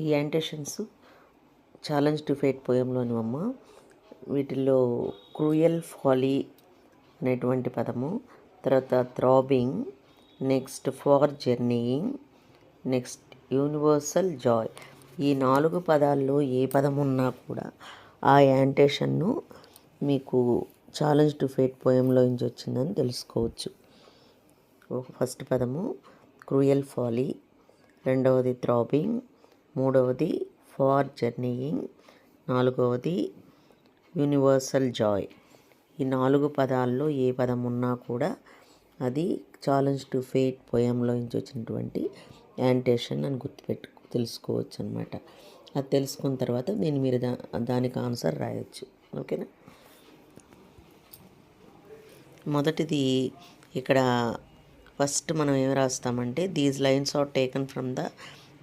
ఈ యాంటేషన్స్ challenge to fate పోయంలోని అమ్మ. వీటిల్లో క్రూయల్ ఫాలీ అనేటువంటి పదము, తర్వాత throbbing, next far journeying, next universal joy. ఈ 4 పదాల్లో ఏ పదం ఉన్నా కూడా ఆ యాంటేషన్ను మీకు ఛాలెంజ్ టు ఫేట్ పోయంలో నుంచి వచ్చిందని తెలుసుకోవచ్చు. ఫస్ట్ పదము క్రూయల్ ఫాలీ, రెండవది థ్రాబింగ్, మూడవది ఫార్ జర్నీయింగ్, నాలుగవది యూనివర్సల్ జాయ్. ఈ 4 పదాల్లో ఏ పదం ఉన్నా కూడా అది ఛాలెంజ్ టు ఫేట్ పోయంలో నుంచి వచ్చినటువంటి యాంటేషన్ అని తెలుసుకోవచ్చు అనమాట. అది తెలుసుకున్న తర్వాత మీరు దానికి ఆన్సర్ రాయొచ్చు. ఓకేనా. మొదటిది ఇక్కడ ఫస్ట్ మనం ఏం రాస్తామంటే, these lines are taken from the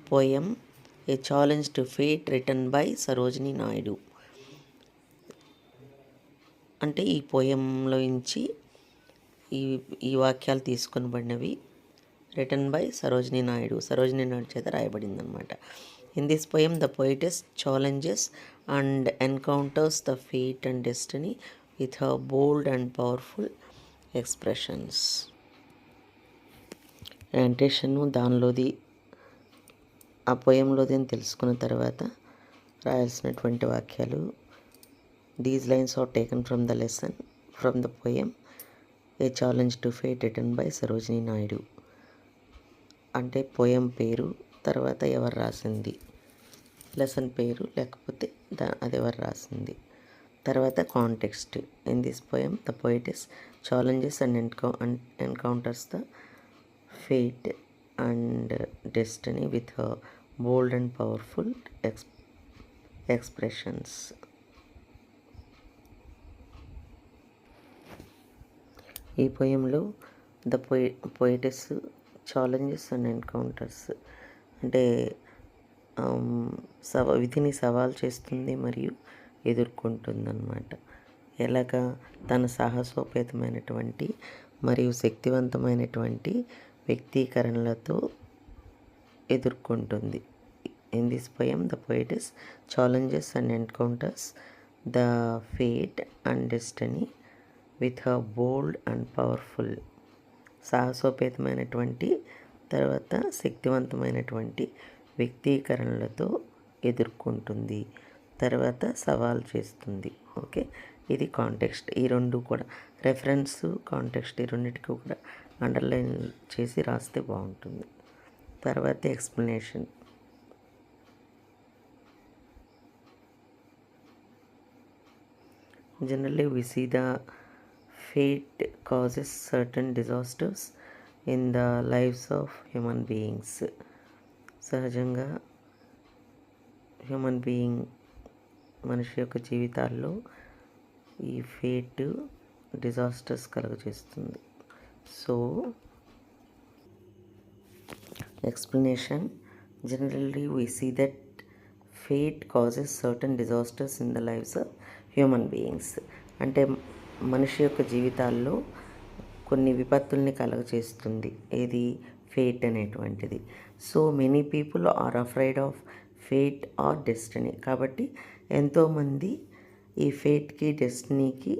poem a challenge to fate written by Sarojini Naidu. అంటే ఈ పోయంలో నుంచి ఈ వాక్యాలు తీసుకొనబడినవి. రిటన్ బై సరోజినీ నాయుడు చేత రాయబడిందనమాట. In this poem the poetess challenges and encounters the fate and destiny with her bold and powerful expressions. యాంటేషను దానిలోది, ఆ పోయంలోది అని తెలుసుకున్న తర్వాత రాయాల్సినటువంటి వాక్యాలు. These lines are taken from the poem a challenge to fate written by Sarojini Naidu. అంటే పోయం పేరు, తర్వాత ఎవరు రాసింది, లెసన్ పేరు, లేకపోతే అది ఎవరు రాసింది, తర్వాత context. In this poem the poetess challenges and encounters the fate and destiny with her bold and powerful expressions. ఈ పోయంలో the poetess challenges and encounters అంటే విధిని సవాల్ చేస్తుంది మరియు ఎదుర్కొంటుంది అన్నమాట. ఎలాగా? తన సాహసోపేతమైనటువంటి మరియు శక్తివంతమైనటువంటి వ్యక్తీకరణలతో ఎదుర్కొంటుంది. In this poem the poetess challenges and encounters the fate and destiny with her bold and powerful. సాహసోపేతమైనటువంటి, తర్వాత శక్తివంతమైనటువంటి వ్యక్తీకరణలతో ఎదుర్కొంటుంది, తర్వాత సవాల్ చేస్తుంది. ఓకే, ఇది కాంటెక్స్ట్. ఈ రెండు కూడా రెఫరెన్స్, కాంటెక్స్ట్ ఈ రెండింటికి కూడా అండర్లైన్ చేసి రాస్తే బాగుంటుంది. తర్వాత explanation. Generally, we see the fate causes certain disasters in the lives of human beings. సహజంగా హ్యూమన్ బీయింగ్, మనిషి యొక్క జీవితాల్లో ఈ ఫేట్ డిజాస్టర్స్ కలుగజేస్తుంది. So explanation. Generally, we see that fate causes certain disasters in the lives of human beings. అంటే మనిషి యొక్క జీవితాల్లో కొన్ని విపత్తుల్ని కలుగజేస్తుంది ఏది? ఫేట్ అనేటువంటిది. So many people are afraid of fate or destiny. కాబట్టి ఎంతోమంది ఈ ఫేట్కి, డెస్టినీకి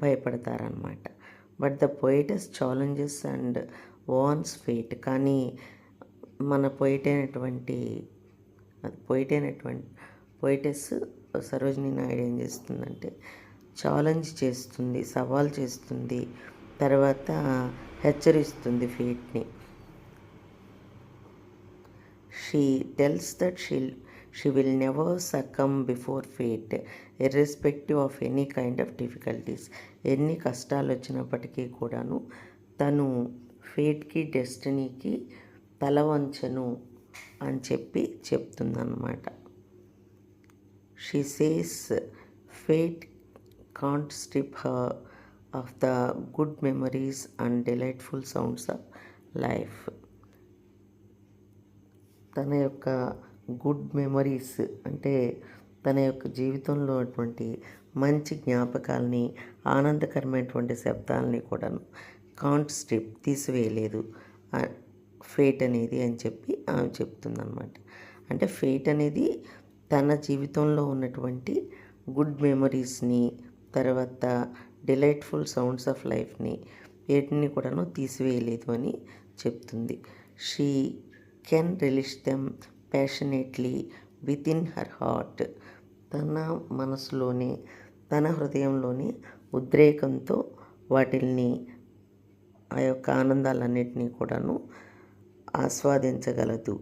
భయపడతారనమాట. But the poetess challenges and warns fate. కానీ మన పోయిటెస్ సరోజినీ నాయుడు ఏం చేస్తుందంటే ఛాలెంజ్ చేస్తుంది, సవాల్ చేస్తుంది, తర్వాత హెచ్చరిస్తుంది ఫేట్ని. She tells that she will never succumb before fate irrespective of any kind of difficulties. ఎన్ని కష్టాలు వచ్చినప్పటికీ కూడాను తను ఫేట్కి, డెస్టినీకి తల వంచను అని చెప్తుందన్నమాట. She says fate can't strip her of the good memories and delightful sounds of life. తన యొక్క గుడ్ మెమరీస్ అంటే తన యొక్క జీవితంలో అటువంటి మంచి జ్ఞాపకాలని, ఆనందకరమైనటువంటి శబ్దాలని కూడాను కాంట్ స్ట్రిప్ తీసివేయలేదు ఫేట్ అనేది అని చెప్పి ఆమె చెప్తుందన్నమాట. అంటే ఫేట్ అనేది తన జీవితంలో ఉన్నటువంటి గుడ్ మెమరీస్ని, తర్వాత డిలైట్ఫుల్ సౌండ్స్ ఆఫ్ లైఫ్ని వీటిని కూడాను తీసివేయలేదు అని చెప్తుంది. She can release them passionately with in her heart. తన మనసులోని, తన హృదయంలోని ఉద్రేకంతో వాటిల్ని, ఆ యొక్క ఆనందాలన్నిటినీ కూడాను ఆస్వాదించగలదు.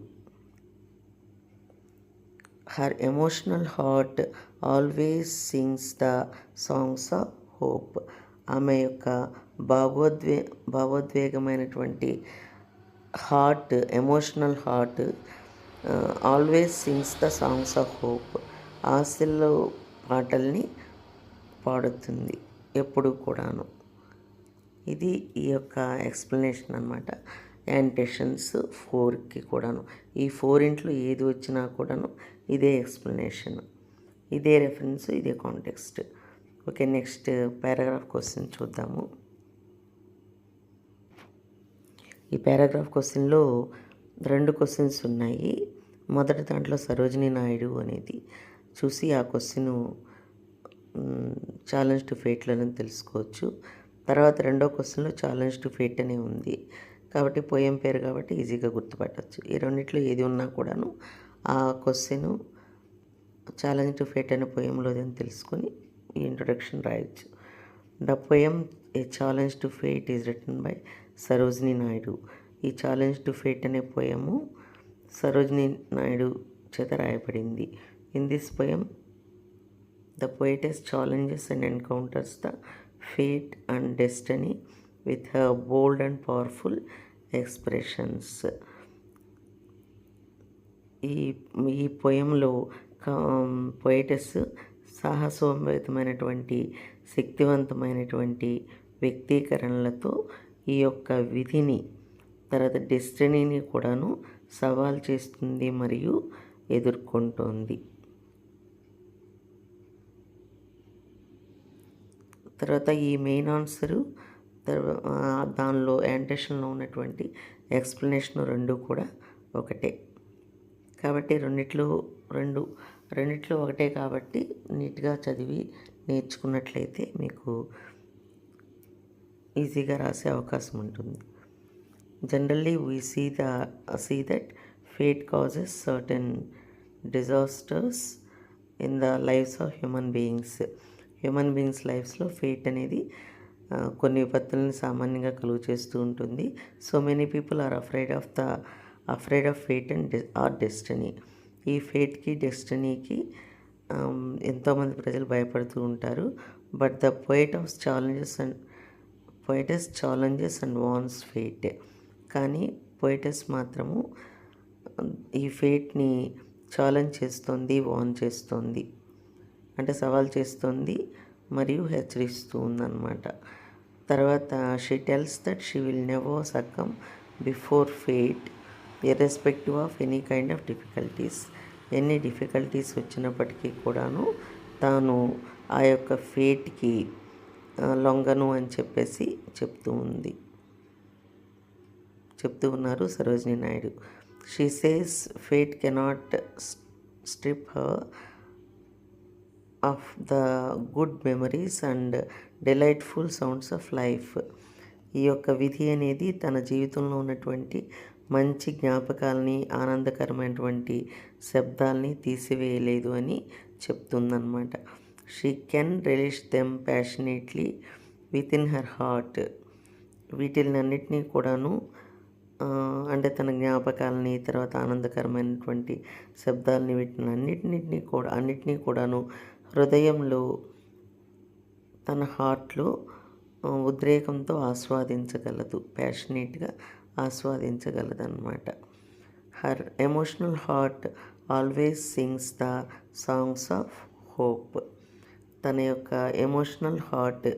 Her emotional heart always sings the songs of hope. ఆమె యొక్క భావోద్వేగమైనటువంటి heart, emotional heart always sings the songs of hope. ఆశల్లో పాటల్ని పాడుతుంది ఎప్పుడు కూడాను. ఇది ఈ యొక్క ఎక్స్ప్లెనేషన్ అనమాట. యాంటేషన్స్ 4కి కూడాను, ఈ 4 ఏది వచ్చినా కూడాను ఇదే ఎక్స్ప్లెనేషన్, ఇదే రెఫరెన్స్, ఇదే context. Okay, next paragraph question చూద్దాము. ఈ పారాగ్రాఫ్ క్వశ్చన్లో 2 క్వశ్చన్స్ ఉన్నాయి. మొదటి దాంట్లో సరోజినీ నాయుడు అనేది చూసి ఆ క్వశ్చన్ ఛాలెంజ్ టు ఫేట్లను తెలుసుకోవచ్చు. తర్వాత రెండో క్వశ్చన్లో ఛాలెంజ్ టు ఫేట్ అనే ఉంది కాబట్టి పోయం పేరు కాబట్టి ఈజీగా గుర్తుపట్టవచ్చు. ఈ రెండిట్లో ఏది ఉన్నా కూడాను ఆ క్వశ్చన్ ఛాలెంజ్ టు ఫేట్ అనే పోయంలోదని తెలుసుకొని ఈ ఇంట్రొడక్షన్ రాయొచ్చు. The poem a challenge to fate is return by Sarojini Naidu. ఈ ఛాలెంజ్ టు ఫేట్ అనే పోయము సరోజినీ నాయుడు చేత రాయబడింది. In this poem the poetess challenges and encounters the fate and destiny with her bold and powerful expressions. ఈ పోయంలో పోయిటస్ సాహసోపేతమైనటువంటి శక్తివంతమైనటువంటి వ్యక్తీకరణలతో ఈ యొక్క విధిని, తర్వాత డెస్టినీని కూడాను సవాల్ చేస్తుంది మరియు ఎదుర్కొంటోంది. తర్వాత ఈ మెయిన్ ఆన్సరు, దానిలో యాంటేషన్లో ఉన్నటువంటి ఎక్స్ప్లెనేషన్ 2 కూడా ఒకటే కాబట్టి రెండిట్లో ఒకటే కాబట్టి నీట్గా చదివి నేర్చుకున్నట్లయితే మీకు ఈజీగా రాసే అవకాశం ఉంటుంది. Generally we see that fate causes certain disasters in the lives of human beings లైఫ్స్లో ఫేట్ అనేది కొన్ని విపత్తులను సామాన్యంగా కలుగు చేస్తూ ఉంటుంది. So many people are afraid of fate and or destiny. ఈ ఫేట్కి, డెస్టినీకి ఎంతోమంది ప్రజలు భయపడుతూ ఉంటారు. But the poetess challenges and warns fate. కానీ పోయటస్ మాత్రము ఈ ఫేట్ని ఛాలెంజ్ చేస్తుంది, వార్న్ చేస్తుంది, అంటే సవాల్ చేస్తుంది మరియు హెచ్చరిస్తూ ఉందన్నమాట. తర్వాత she tells that she will never succumb before fate irrespective of any kind of difficulties. ఎన్ని డిఫికల్టీస్ వచ్చినప్పటికీ కూడాను తాను ఆ యొక్క ఫేట్కి లొంగను అని చెప్పేసి చెప్తూ ఉన్నారు Sarojini Naidu. She says fate cannot strip her of the good memories and delightful sounds of life. ఈ యొక్క విధి అనేది తన జీవితంలో ఉన్నటువంటి మంచి జ్ఞాపకాలని, ఆనందకరమైనటువంటి శబ్దాలని తీసివేయలేదు అని చెప్తుందన్నమాట. She can release them passionately with in her heart. వీటిలన్నిటినీ కూడాను అంటే తన జ్ఞాపకాలని, తర్వాత ఆనందకరమైనటువంటి శబ్దాలని, అన్నిటినీ కూడాను హృదయంలో, తన హార్ట్లో ఉద్రేకంతో ఆస్వాదించగలదు, ప్యాషనేట్గా ఆస్వాదించగలదన్నమాట. Her emotional heart always sings the songs of hope. తన యొక్క ఎమోషనల్ హార్ట్,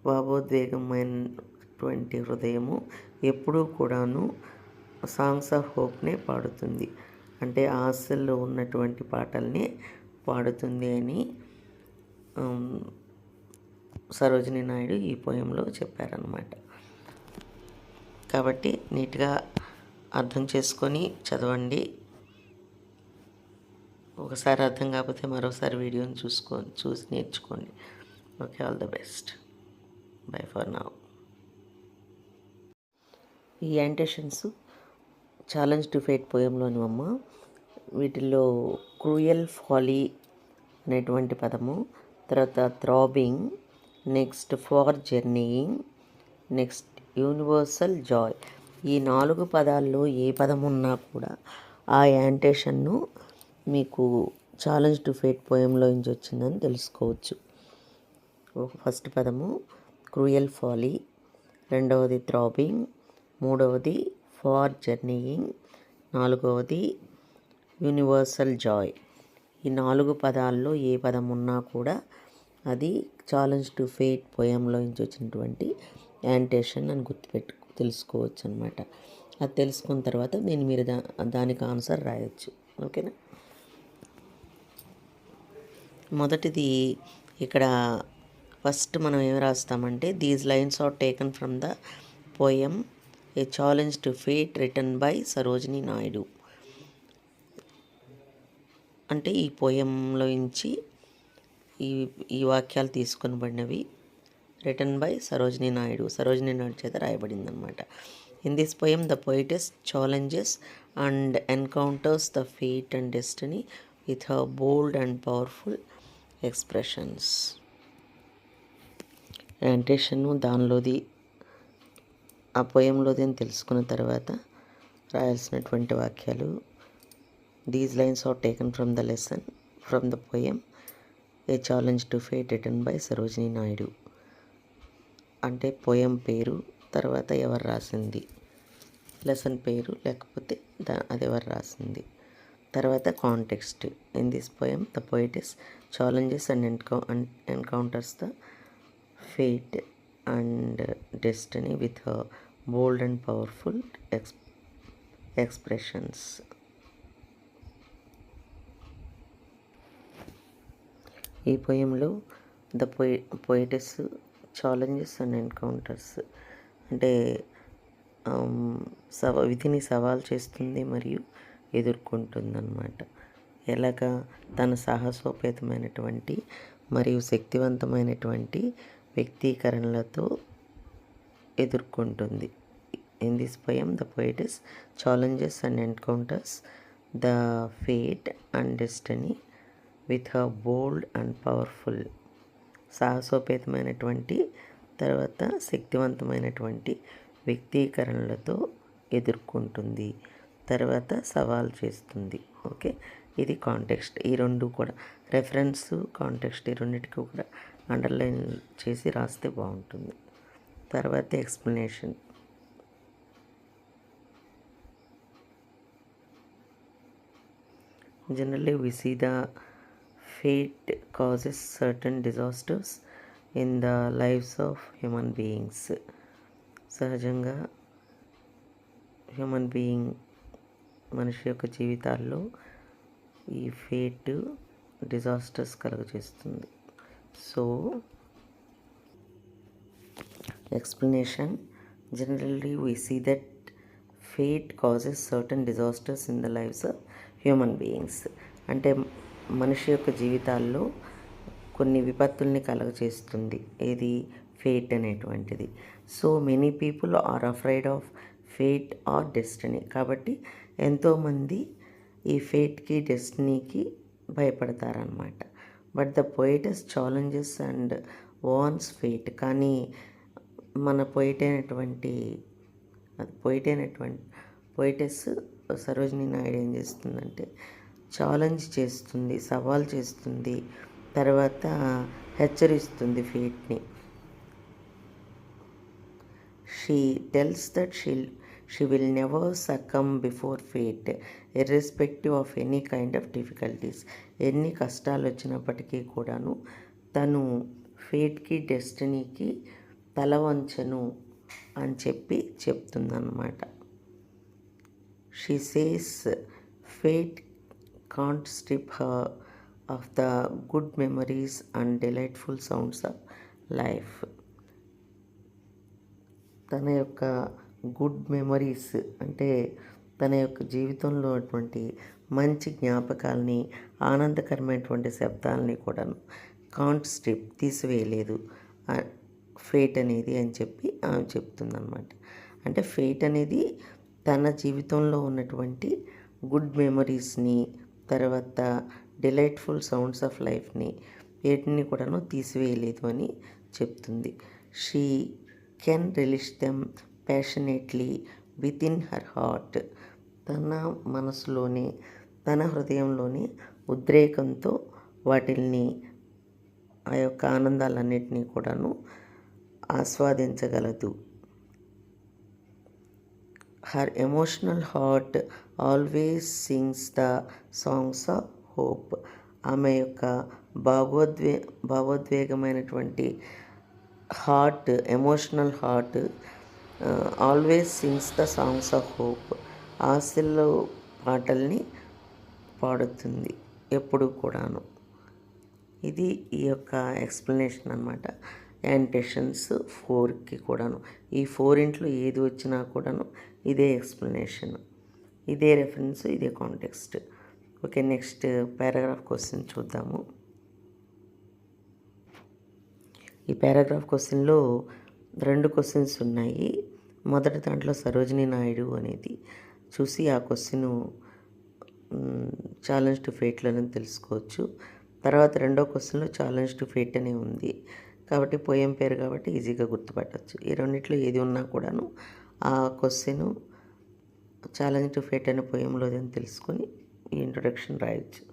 భావోద్వేగమైనటువంటి హృదయము ఎప్పుడూ కూడాను సాంగ్స్ ఆఫ్ హోప్నే పాడుతుంది, అంటే ఆశల్లో ఉన్నటువంటి పాటల్ని పాడుతుంది అని సరోజినీ నాయుడు ఈ పోయంలో చెప్పారనమాట. కాబట్టి నీట్గా అర్థం చేసుకొని చదవండి. ఒకసారి అర్థం కాకపోతే మరోసారి వీడియోని చూసి నేర్చుకోండి. Okay, all the best. Bye for now. ఈ యాంటేషన్స్ ఛాలెంజ్ టు ఫేట్ పోయంలోని అమ్మ. వీటిల్లో క్రూయల్ ఫాలీ అనేటువంటి పదము, తర్వాత throbbing, next far journeying, next universal joy. ఈ 4 పదాల్లో ఏ పదం ఉన్నా కూడా ఆ యాంటేషన్ను మీకు ఛాలెంజ్ టు ఫేట్ పోయంలో నుంచి వచ్చిందని తెలుసుకోవచ్చు. ఫస్ట్ పదము క్రూయల్ ఫాలీ, రెండవది థ్రాబింగ్, మూడవది ఫార్ జర్నీయింగ్, నాలుగవది యూనివర్సల్ జాయ్. ఈ 4 పదాల్లో ఏ పదం ఉన్నా కూడా అది ఛాలెంజ్ టు ఫేట్ పోయంలో నుంచి వచ్చినటువంటి యాంటేషన్ అని తెలుసుకోవచ్చు అనమాట. అది తెలుసుకున్న తర్వాత మీరు దానికి ఆన్సర్ రాయొచ్చు. ఓకేనా. మొదటిది ఇక్కడ ఫస్ట్ మనం ఏం రాస్తామంటే, these lines are taken from the poem a challenge to fate written by Sarojini Naidu. అంటే ఈ పోయంలో నుంచి ఈ వాక్యాలు తీసుకొనబడినవి. రిటన్ బై సరోజినీ నాయుడు చేత రాయబడింది అనమాట. In this poem the poetess challenges and encounters the fate and destiny with her bold and powerful expressions. యాంటేషను దానిలోది, ఆ పోయంలోది అని తెలుసుకున్న తర్వాత రాయాల్సినటువంటి వాక్యాలు. These lines are taken from the poem a challenge to fate written by Sarojini Naidu. అంటే పోయం పేరు, తర్వాత ఎవరు రాసింది, లెసన్ పేరు లేకపోతే అది ఎవరు రాసింది, తర్వాత context. In this poem the poetess challenges and encounters the fate and destiny with her bold and powerful expressions. ఈ పోయంలో the poetess challenges and encounters అంటే విధిని సవాల్ చేస్తుంది మరియు ఎదుర్కొంటుంది అన్నమాట. ఎలాగా తన సాహసోపేతమైనటువంటి మరియు శక్తివంతమైనటువంటి వ్యక్తీకరణలతో ఎదుర్కొంటుంది. In this poem the poetess challenges and encounters the fate and destiny with her bold and powerful. సాహసోపేతమైనటువంటి తర్వాత శక్తివంతమైనటువంటి వ్యక్తీకరణలతో ఎదుర్కొంటుంది, తర్వాత సవాల్ చేస్తుంది. ఓకే, ఇది కాంటెక్స్ట్. ఈ రెండు కూడా రెఫరెన్స్, కాంటెక్స్ట్ ఈ రెండింటికి కూడా అండర్లైన్ చేసి రాస్తే బాగుంటుంది. తర్వాత explanation. Generally we see the fate causes certain disasters in the lives of human beings. సహజంగా మనిషి యొక్క జీవితాల్లో ఈ ఫేట్ డిజాస్టర్స్ కలుగజేస్తుంది. So explanation. Generally we see that fate causes certain disasters in the lives of human beings. అంటే మనిషి యొక్క జీవితాల్లో కొన్ని విపత్తుల్ని కలుగజేస్తుంది ఏది, ఫేట్ అనేటువంటిది. So many people are afraid of fate or destiny. కాబట్టి ఎంతోమంది ఈ ఫేట్కి డెస్టినీకి భయపడతారనమాట. But the poetess challenges and warns fate. కానీ మన పోయిటెస్ సరోజినీ నాయుడు ఏం చేస్తుందంటే ఛాలెంజ్ చేస్తుంది, సవాల్ చేస్తుంది, తర్వాత హెచ్చరిస్తుంది ఫేట్ని. She tells that she will never succumb before fate irrespective of any kind of difficulties. ఎన్ని కష్టాలు వచ్చినప్పటికీ కూడాను తను ఫేట్కి డెస్టినీకి తల వంచను అని చెప్తుందన్నమాట. She says fate can't strip her of the good memories and delightful sounds of life. తన యొక్క గుడ్ మెమరీస్ అంటే తన యొక్క జీవితంలో అటువంటి మంచి జ్ఞాపకాలని, ఆనందకరమైనటువంటి శబ్దాలని కూడాను కాంట్ స్ట్రిప్ తీసివేయలేదు ఫేట్ అనేది అని చెప్పి ఆమె చెప్తుందన్నమాట. అంటే ఫేట్ అనేది తన జీవితంలో ఉన్నటువంటి గుడ్ మెమరీస్ని, తర్వాత డిలైట్ఫుల్ సౌండ్స్ ఆఫ్ లైఫ్ని వీటిని కూడాను తీసివేయలేదు అని చెప్తుంది. She can release them passionately with in her heart. తన మనసులోనే, తన హృదయంలోనే ఉద్రేకంతో వాటిల్ని, ఆ యొక్క ఆనందాలన్నిటినీ కూడాను ఆస్వాదించగలదు. Her emotional heart always sings the songs of hope. ఆమె యొక్క భావోద్వేగమైనటువంటి heart, emotional heart always sings the songs of hope. ఆశల్లో పాటల్ని పాడుతుంది ఎప్పుడు కూడాను. ఇది ఈ యొక్క ఎక్స్ప్లెనేషన్ అనమాట. యాంటేషన్స్ 4కి కూడాను, ఈ 4 ఏది వచ్చినా కూడాను ఇదే ఎక్స్ప్లెనేషన్, ఇదే రెఫరెన్స్, ఇదే context. Okay, next paragraph question చూద్దాము. ఈ పారాగ్రాఫ్ క్వశ్చన్లో 2 క్వశ్చన్స్ ఉన్నాయి. మొదటి దాంట్లో సరోజినీ నాయుడు అనేది చూసి ఆ క్వశ్చన్ ఛాలెంజ్ టు ఫేట్లను తెలుసుకోవచ్చు. తర్వాత రెండో క్వశ్చన్లో ఛాలెంజ్ టు ఫేట్ అనే ఉంది కాబట్టి పోయం పేరు కాబట్టి ఈజీగా గుర్తుపట్టవచ్చు. ఈ రెండిట్లో ఏది ఉన్నా కూడాను ఆ క్వశ్చన్ ఛాలెంజ్ టు ఫేట్ అనే పోయంలోది అని తెలుసుకొని ఈ ఇంట్రొడక్షన్ రాయొచ్చు.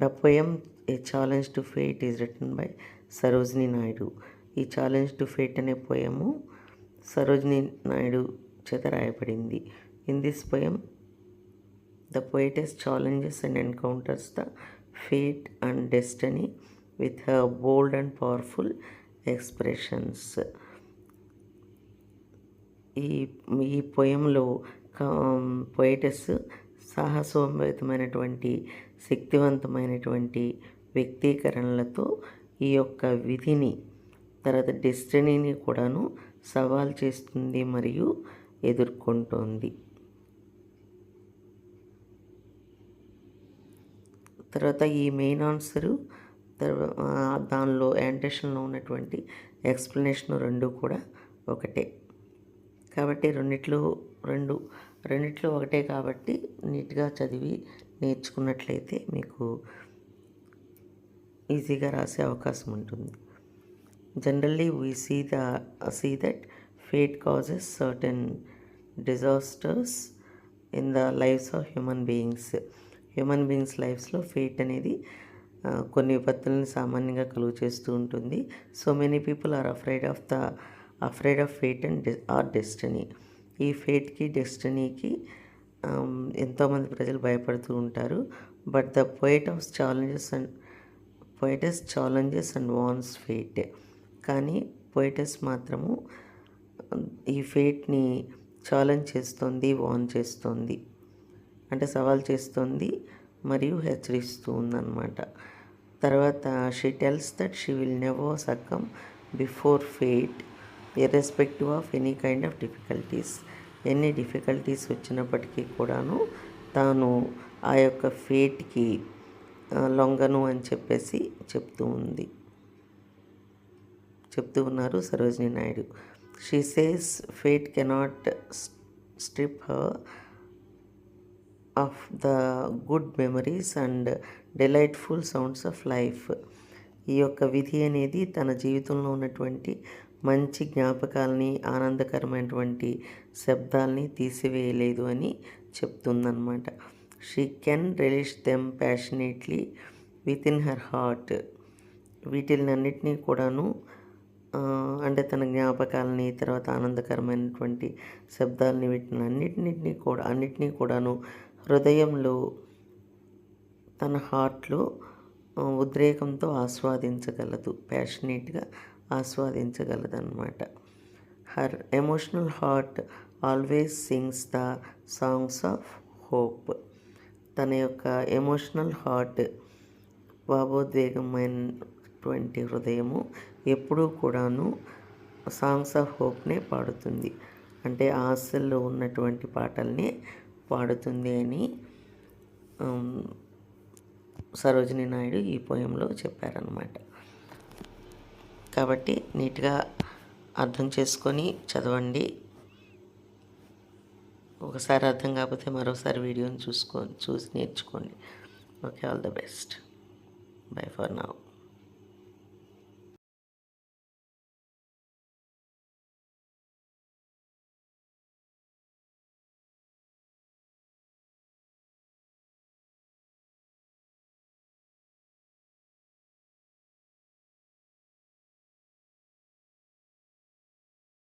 The poem a challenge to fate is return by Sarojini Naidu. ఈ ఛాలెంజ్ టు ఫేట్ అనే పోయము సరోజినీ నాయుడు చేత రాయబడింది. In this poem the poetess challenges and encounters the fate and destiny with her bold and powerful expressions. ఈ పోయంలో పోయిటెస్ సాహసోపేతమైనటువంటి, శక్తివంతమైనటువంటి వ్యక్తీకరణలతో ఈ యొక్క విధిని, తర్వాత డెస్టినీని కూడాను సవాల్ చేస్తుంది మరియు ఎదుర్కొంటోంది. తర్వాత ఈ మెయిన్ ఆన్సరు, దానిలో యాంటేషన్లో ఉన్నటువంటి ఎక్స్ప్లెనేషన్ 2 కూడా ఒకటే కాబట్టి రెండిట్లో ఒకటే కాబట్టి నీట్గా చదివి నేర్చుకున్నట్లయితే మీకు ఈజీగా రాసే అవకాశం ఉంటుంది. Generally we see that fate causes certain disasters in the lives of human beings లైఫ్స్లో ఫేట్ అనేది కొన్ని విపత్తులను సామాన్యంగా కలుగు చేస్తూ ఉంటుంది. So many people are afraid of fate and or destiny. ఈ ఫేట్కి, డెస్టినీకి ఎంతోమంది ప్రజలు భయపడుతూ ఉంటారు. But the poetess challenges and warns fate. కానీ పోయిటెస్ మాత్రము ఈ ఫేట్ని ఛాలెంజ్ చేస్తుంది, వాన్ చేస్తుంది, అంటే సవాల్ చేస్తుంది మరియు హెచ్చరిస్తూ ఉందన్నమాట. తర్వాత she tells that she will never succumb before fate irrespective of any kind of difficulties. ఎన్ని డిఫికల్టీస్ వచ్చినప్పటికీ కూడాను తాను ఆ యొక్క ఫేట్కి లొంగను అని చెప్పేసి చెప్తూ ఉన్నారు Sarojini Naidu. She says fate cannot strip her of the good memories and delightful sounds of life. ఈ యొక్క విధి అనేది తన జీవితంలో ఉన్నటువంటి మంచి జ్ఞాపకాలని, ఆనందకరమైనటువంటి శబ్దాలని తీసివేయలేదు అని చెప్తుందన్నమాట. She can release them passionately with in her heart. వీటిలన్నిటినీ కూడాను అంటే తన జ్ఞాపకాలని, తర్వాత ఆనందకరమైనటువంటి శబ్దాలని, అన్నిటినీ కూడాను హృదయంలో, తన హార్ట్లో ఉద్రేకంతో ఆస్వాదించగలదు, ప్యాషనేట్గా ఆస్వాదించగలదన్నమాట. Her emotional heart always sings the songs of hope. తన యొక్క ఎమోషనల్ హార్ట్, భావోద్వేగమైనటువంటి హృదయము ఎప్పుడూ కూడాను సాంగ్స్ ఆఫ్ హోప్నే పాడుతుంది. అంటే ఆశల్లో ఉన్నటువంటి పాటల్ని పాడుతుంది అని సరోజినీ నాయుడు ఈ పోయంలో చెప్పారనమాట. కాబట్టి నీట్గా అర్థం చేసుకొని చదవండి. ఒకసారి అర్థం కాకపోతే మరోసారి వీడియోని చూసి నేర్చుకోండి. Okay, all the best. Bye for now.